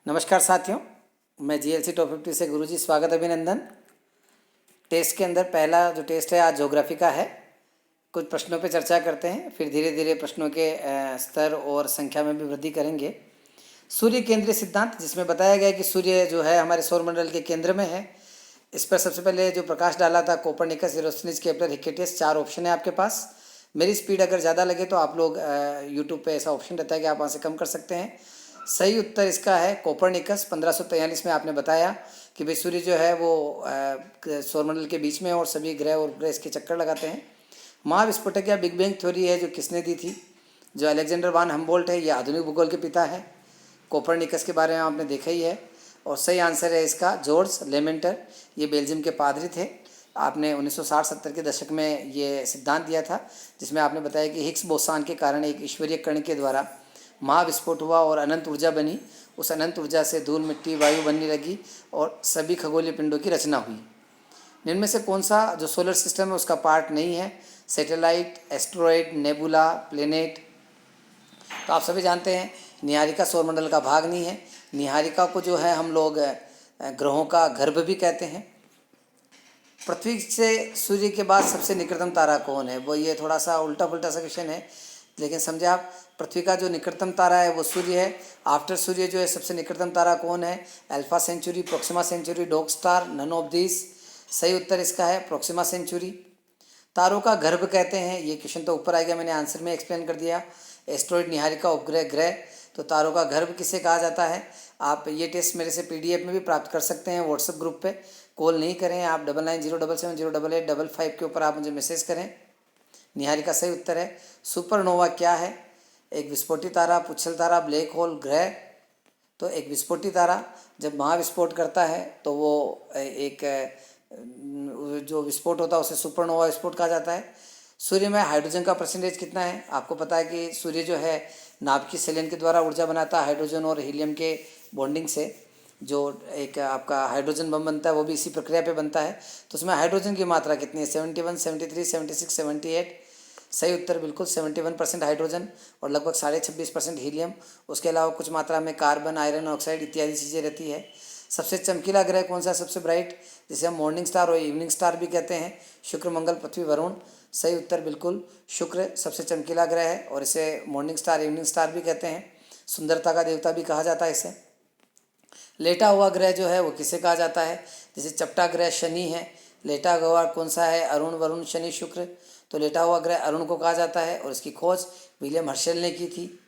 नमस्कार साथियों, मैं जीएलसी टॉप 50 से गुरुजी स्वागत अभिनंदन। टेस्ट के अंदर पहला जो टेस्ट है आज ज्योग्राफी का है। कुछ प्रश्नों पे चर्चा करते हैं, फिर धीरे धीरे प्रश्नों के स्तर और संख्या में भी वृद्धि करेंगे। सूर्य केंद्रीय सिद्धांत, जिसमें बताया गया है कि सूर्य जो है हमारे सौरमंडल के केंद्र में है। इस पर सबसे पहले जो प्रकाश डाला था कोपरनिकस, इरोस्थिनीज, केपलर, हिक्केटियस, 4 ऑप्शन है आपके पास। मेरी स्पीड अगर ज़्यादा लगे तो आप लोग यूट्यूब पे ऐसा ऑप्शन रहता है कि आप वहाँ से कम कर सकते हैं। सही उत्तर इसका है कोपरनिकस। 1543 में आपने बताया कि भाई सूर्य जो है वो सौरमंडल के बीच में है और सभी ग्रह और उपग्रह इसके चक्कर लगाते हैं। महाविस्फोटक या बिग बैंग थ्योरी है जो किसने दी थी? जो अलेक्जेंडर वान हम्बोल्ट है, ये आधुनिक भूगोल के पिता है। कोपरनिकस के बारे में आपने देखा ही है। और सही आंसर है इसका जॉर्ज लेमेंटर, ये बेल्जियम के पादरी थे। आपने 1960-70 के दशक में ये सिद्धांत दिया था, जिसमें आपने बताया कि हिग्स बोसान के कारण एक ईश्वरीय कण के द्वारा महाविस्फोट हुआ और अनंत ऊर्जा बनी। उस अनंत ऊर्जा से धूल, मिट्टी, वायु बनने लगी और सभी खगोलीय पिंडों की रचना हुई। इनमें से कौन सा जो सोलर सिस्टम है उसका पार्ट नहीं है? Satellite, asteroid, nebula, planet. तो आप सभी जानते हैं निहारिका सौरमंडल का भाग नहीं है। निहारिका को जो है हम लोग ग्रहों का गर्भ भी कहते हैं। पृथ्वी से सूर्य के बाद सबसे निकटतम तारा कौन है? वो ये थोड़ा सा उल्टा पुल्टा सा क्वेश्चन है, लेकिन समझे आप। पृथ्वी का जो निकटतम तारा है वो सूर्य है। आफ्टर सूर्य जो है सबसे निकटतम तारा कौन है? Alpha Centauri, Proxima Centauri, Dog Star, none of this. सही उत्तर इसका है प्रोक्सिमा सेंचुरी। तारों का गर्भ कहते हैं, ये क्वेश्चन तो ऊपर आएगा, मैंने आंसर में एक्सप्लेन कर दिया। एस्ट्रॉइड, निहारिका, उपग्रह, ग्रह। तो तारों का गर्भ किसे कहा जाता है? आप ये टेस्ट मेरे से पीडीएफ में भी प्राप्त कर सकते हैं व्हाट्सएप ग्रुप पे। कॉल नहीं करें आप, 9907708855 के ऊपर आप मुझे मैसेज करें। निहारिका सही उत्तर है। सुपरनोवा क्या है? एक विस्फोटी तारा, पुच्छल तारा, ब्लैक होल, ग्रह। तो एक विस्फोटी तारा जब महाविस्फोट करता है तो वो एक जो विस्फोट होता है उसे सुपरनोवा विस्फोट कहा जाता है। सूर्य में हाइड्रोजन का परसेंटेज कितना है? आपको पता है कि सूर्य जो है नाभिकीय संलयन के द्वारा ऊर्जा बनाता है हाइड्रोजन और हीलियम के बॉन्डिंग से। जो एक आपका हाइड्रोजन बम बनता है वो भी इसी प्रक्रिया पे बनता है। तो उसमें हाइड्रोजन की मात्रा कितनी है? 71, 73, 76, 78। सही उत्तर बिल्कुल 71% हाइड्रोजन और लगभग 26.5% हीलियम। उसके अलावा कुछ मात्रा में कार्बन, आयरन ऑक्साइड इत्यादि चीज़ें रहती है। सबसे चमकीला ग्रह कौन सा है? सबसे ब्राइट, जिसे हम मॉर्निंग स्टार और इवनिंग स्टार भी कहते हैं। शुक्र, मंगल, पृथ्वी, वरुण। सही उत्तर बिल्कुल शुक्र सबसे चमकीला ग्रह है और इसे मॉर्निंग स्टार, इवनिंग स्टार भी कहते हैं। सुंदरता का देवता भी कहा जाता है इसे। लेटा हुआ ग्रह जो है वो किसे कहा जाता है? जैसे चपटा ग्रह शनि है। लेटा हुआ कौन सा है? अरुण, वरुण, शनि, शुक्र। तो लेटा हुआ ग्रह अरुण को कहा जाता है और इसकी खोज विलियम हर्शेल ने की थी।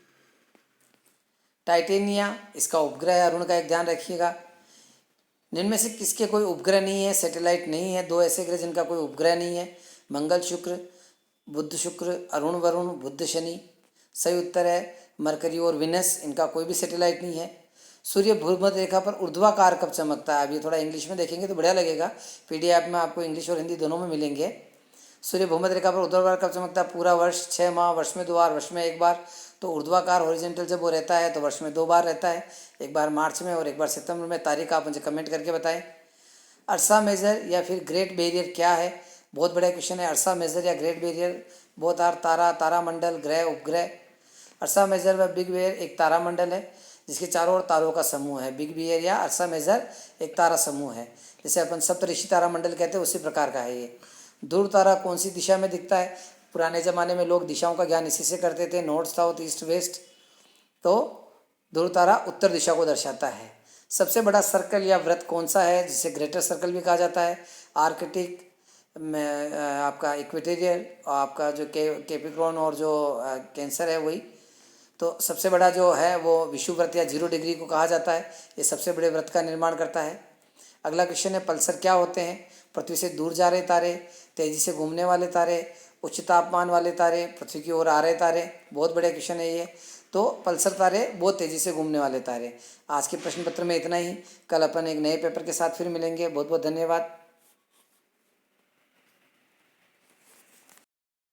टाइटेनिया इसका उपग्रह है, अरुण का एक ध्यान रखिएगा। इनमें से किसके कोई उपग्रह नहीं है? सैटेलाइट नहीं है। 2 ऐसे ग्रह जिनका कोई उपग्रह नहीं है, मंगल, शुक्र, बुध, शुक्र, अरुण, वरुण, बुध, शनि। सही उत्तर है मरकरी और विनस, इनका कोई भी सैटेलाइट नहीं है। सूर्य भूमध्य रेखा पर ऊर्ध्वाकार कब चमकता है? अब ये थोड़ा इंग्लिश में देखेंगे तो बढ़िया लगेगा, पीडीएफ में आपको इंग्लिश और हिंदी दोनों में मिलेंगे। सूर्य भूमध्य रेखा पर ऊर्ध्वाकार कब चमकता है? पूरा वर्ष, 6 माह, वर्ष में 2 बार, वर्ष में 1 बार। तो ऊर्ध्वाकार हॉरिजॉन्टल जब वो रहता है तो वर्ष में 2 बार रहता है, एक बार मार्च में और एक बार सितंबर में। तारीख आप मुझे कमेंट करके बताएं। अर्सा मेजर या फिर ग्रेट बैरियर क्या है? बहुत बड़ा क्वेश्चन है। अर्सा मेजर या ग्रेट बैरियर बोथ आर तारा, तारामंडल, ग्रह, उपग्रह। अर्सा मेजर व बिग बेयर एक तारामंडल है जिसके चारों ओर तारों का समूह है। बिग बेयर या अर्सा मेजर एक तारा समूह है, जिसे अपन सप्तऋषि तारामंडल कहते हैं, उसी प्रकार का है ये। ध्रुव तारा कौन सी दिशा में दिखता है? पुराने ज़माने में लोग दिशाओं का ज्ञान इसी से करते थे, नॉर्थ, साउथ, ईस्ट, वेस्ट। तो ध्रुव तारा उत्तर दिशा को दर्शाता है। सबसे बड़ा सर्कल या वृत्त कौन सा है, जिसे ग्रेटर सर्कल भी कहा जाता है? आर्कटिक में आपका इक्वेटोरियल, आपका जो कैप्रिकॉर्न और जो कैंसर है वही। तो सबसे बड़ा जो है वो विषुववृत्त या 0 डिग्री को कहा जाता है। ये सबसे बड़े वृत्त का निर्माण करता है। अगला क्वेश्चन है पल्सर क्या होते हैं? पृथ्वी से दूर जा रहे तारे, तेजी से घूमने वाले तारे, उच्च तापमान वाले तारे, पृथ्वी की ओर आ रहे तारे। बहुत बड़े क्वेश्चन है ये। तो पल्सर तारे बहुत तेज़ी से घूमने वाले तारे। आज के प्रश्न पत्र में इतना ही। कल अपन एक नए पेपर के साथ फिर मिलेंगे। बहुत बहुत धन्यवाद।